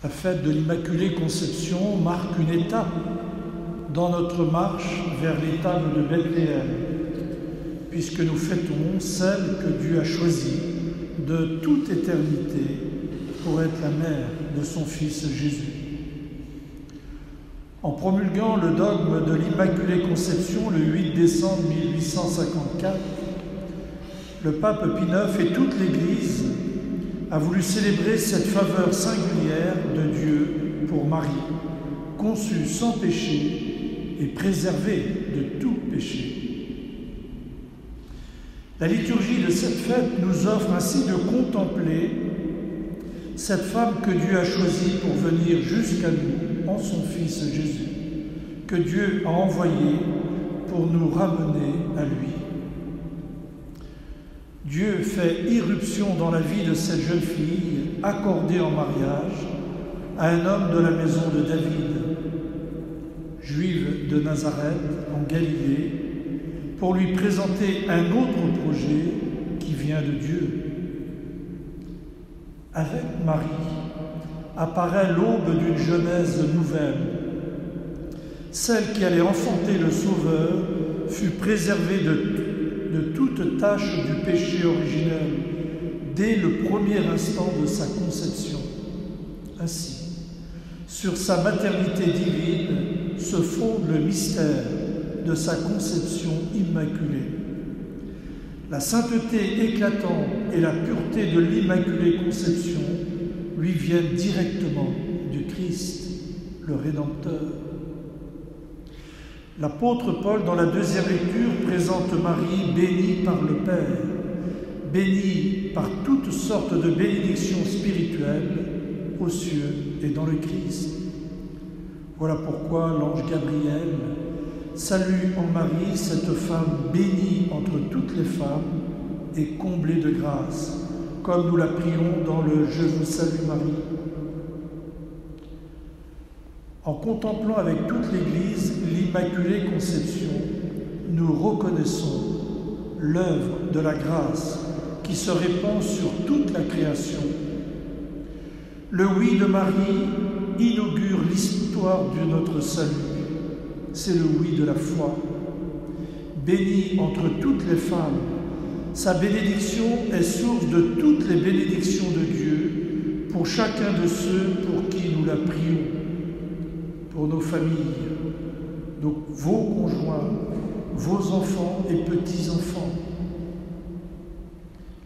La fête de l'Immaculée Conception marque une étape dans notre marche vers l'étable de Bethléem, puisque nous fêtons celle que Dieu a choisie de toute éternité pour être la mère de son Fils Jésus. En promulguant le dogme de l'Immaculée Conception le 8 décembre 1854, le pape Pie IX et toute l'Église a voulu célébrer cette faveur singulière de Dieu pour Marie, conçue sans péché et préservée de tout péché. La liturgie de cette fête nous offre ainsi de contempler cette femme que Dieu a choisie pour venir jusqu'à nous en son Fils Jésus, que Dieu a envoyé pour nous ramener à lui. Dieu fait irruption dans la vie de cette jeune fille, accordée en mariage à un homme de la maison de David, juive de Nazareth, en Galilée, pour lui présenter un autre projet qui vient de Dieu. Avec Marie apparaît l'aube d'une Genèse nouvelle. Celle qui allait enfanter le Sauveur fut préservée de toute tache du péché originel dès le premier instant de sa conception. Ainsi, sur sa maternité divine se fonde le mystère de sa conception immaculée. La sainteté éclatante et la pureté de l'Immaculée Conception lui viennent directement du Christ, le Rédempteur. L'apôtre Paul, dans la deuxième lecture, présente Marie bénie par le Père, bénie par toutes sortes de bénédictions spirituelles aux cieux et dans le Christ. Voilà pourquoi l'ange Gabriel salue en Marie cette femme bénie entre toutes les femmes et comblée de grâce, comme nous la prions dans le « Je vous salue Marie ». En contemplant avec toute l'Église l'Immaculée Conception, nous reconnaissons l'œuvre de la grâce qui se répand sur toute la création. Le oui de Marie inaugure l'histoire de notre salut. C'est le oui de la foi. Bénie entre toutes les femmes, sa bénédiction est source de toutes les bénédictions de Dieu pour chacun de ceux pour qui nous la prions. Pour nos familles, vos conjoints, vos enfants et petits-enfants,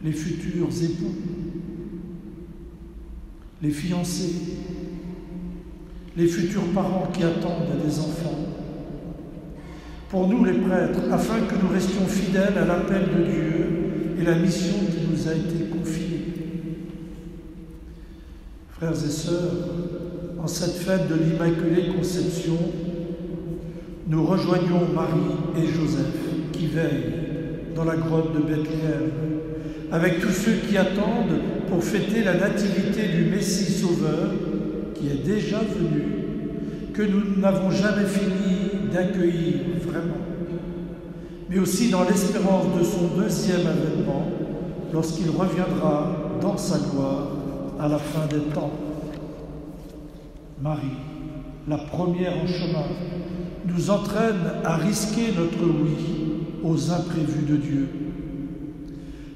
les futurs époux, les fiancés, les futurs parents qui attendent des enfants, pour nous les prêtres, afin que nous restions fidèles à l'appel de Dieu et la mission qui nous a été confiée. Frères et sœurs, en cette fête de l'Immaculée Conception, nous rejoignons Marie et Joseph qui veillent dans la grotte de Bethléem, avec tous ceux qui attendent pour fêter la nativité du Messie Sauveur qui est déjà venu, que nous n'avons jamais fini d'accueillir vraiment, mais aussi dans l'espérance de son deuxième avènement, lorsqu'il reviendra dans sa gloire à la fin des temps. Marie, la première en chemin, nous entraîne à risquer notre oui aux imprévus de Dieu.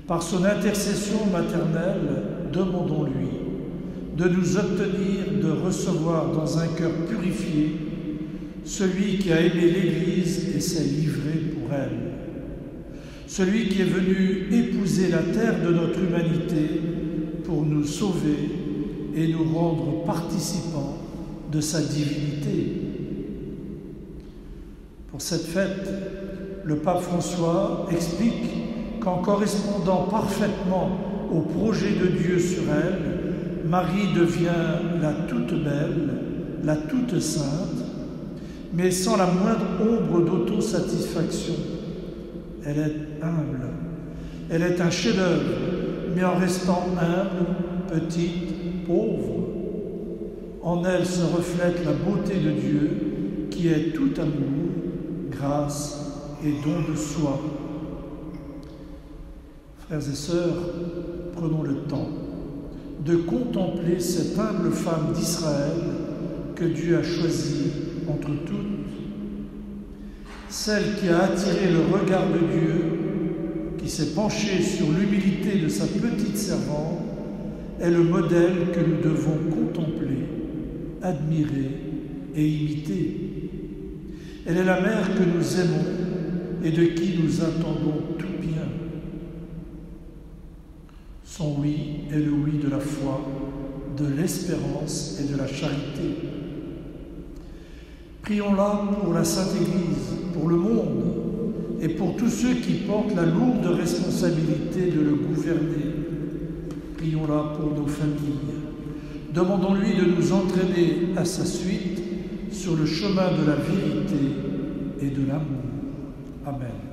Par son intercession maternelle, demandons-lui de nous obtenir de recevoir dans un cœur purifié celui qui a aimé l'Église et s'est livré pour elle, celui qui est venu épouser la terre de notre humanité pour nous sauver et nous rendre participants de sa divinité. Pour cette fête, le pape François explique qu'en correspondant parfaitement au projet de Dieu sur elle, Marie devient la toute belle, la toute sainte, mais sans la moindre ombre d'autosatisfaction. Elle est humble, elle est un chef-d'œuvre, mais en restant humble, petite, pauvre. En elle se reflète la beauté de Dieu qui est tout amour, grâce et don de soi. Frères et sœurs, prenons le temps de contempler cette humble femme d'Israël que Dieu a choisie entre toutes, celle qui a attiré le regard de Dieu, qui s'est penchée sur l'humilité de sa petite servante, est le modèle que nous devons contempler, admirer et imiter. Elle est la mère que nous aimons et de qui nous attendons tout bien. Son oui est le oui de la foi, de l'espérance et de la charité. Prions-la pour la Sainte Église, pour le monde et pour tous ceux qui portent la lourde responsabilité de le gouverner. Prions-la pour nos familles. Demandons-lui de nous entraîner à sa suite sur le chemin de la vérité et de l'amour. Amen.